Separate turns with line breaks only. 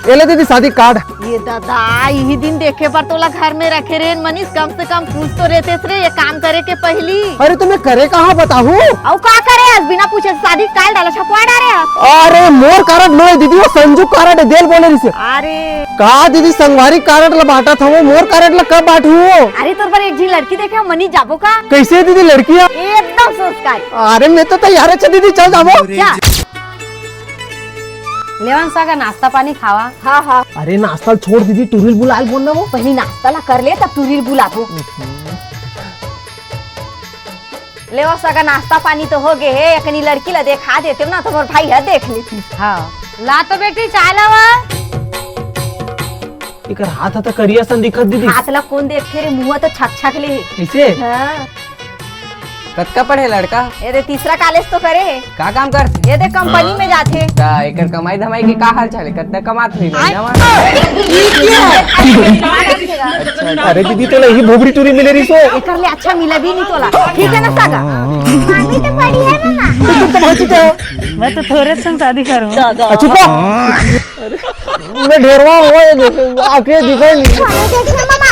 ये ले दीदी शादी कार्ड।
ये दादा यही दिन देखे पर तोला घर में रखे रे मनीष, कम से कम पूछ तो रहते रे ये काम करे के पहली।
अरे तुम्हें करे कहाँ बताहू?
और का करे आज बिना पूछे शादी कार्ड डाला छपवा डाले।
अरे मोर कार्ड नहीं दीदी, वो संजू कार्ड है, देल बोले रिसे।
अरे
कहा दीदी संगवारी कार्ड ला बांटा था, वो मोर कार्ड ला कब बांटू?
अरे तोर पर एक जी लड़की देखे मनीष जाबो का?
कैसे दीदी लड़कियाँ?
एकदम संस्कारी।
अरे मैं तो तैयार है दीदी, चल जाओ।
क्या लेवन सा का नाश्ता पानी खावा? हाँ हाँ।
अरे नाश्ता छोड़ दीदी, टूरिल बुलाल बोलना वो।
पहले नाश्ता ला कर ले तब टूरिल बुला दो। लेवा सा का नाश्ता पानी तो हो गए है, एकनी लड़की ला देखा देते ना तो मोर भाई है देख लेती। हाँ ला तो बेटी चाय लावा।
इकर हाथ था करिया सन दिखत दीदी।
हाथ ला कौन देखे रे, मुंह तो छक छक ले।
कैसे?
हाँ।
कतका पढ़े लड़का?
ये दे तीसरा कॉलेज तो करे है।
का काम करते?
ये दे कंपनी में जाते।
का एकर कमाई धमाई के का हाल चाल है? कितना कमात हुई महीना में?
अरे दीदी तो नहीं भोगरी टूरी मिले रही सो।
एकर ले अच्छा मिला भी नहीं तोला, ठीक है ना सागा? मामी तो पढ़ी है ना।
तुम तो बहुत चुका।
मैं तो थोड़े संग शादी करूँ।
चुपा। मैं ढेरवा हुआ आके दिखाई नहीं।
मामा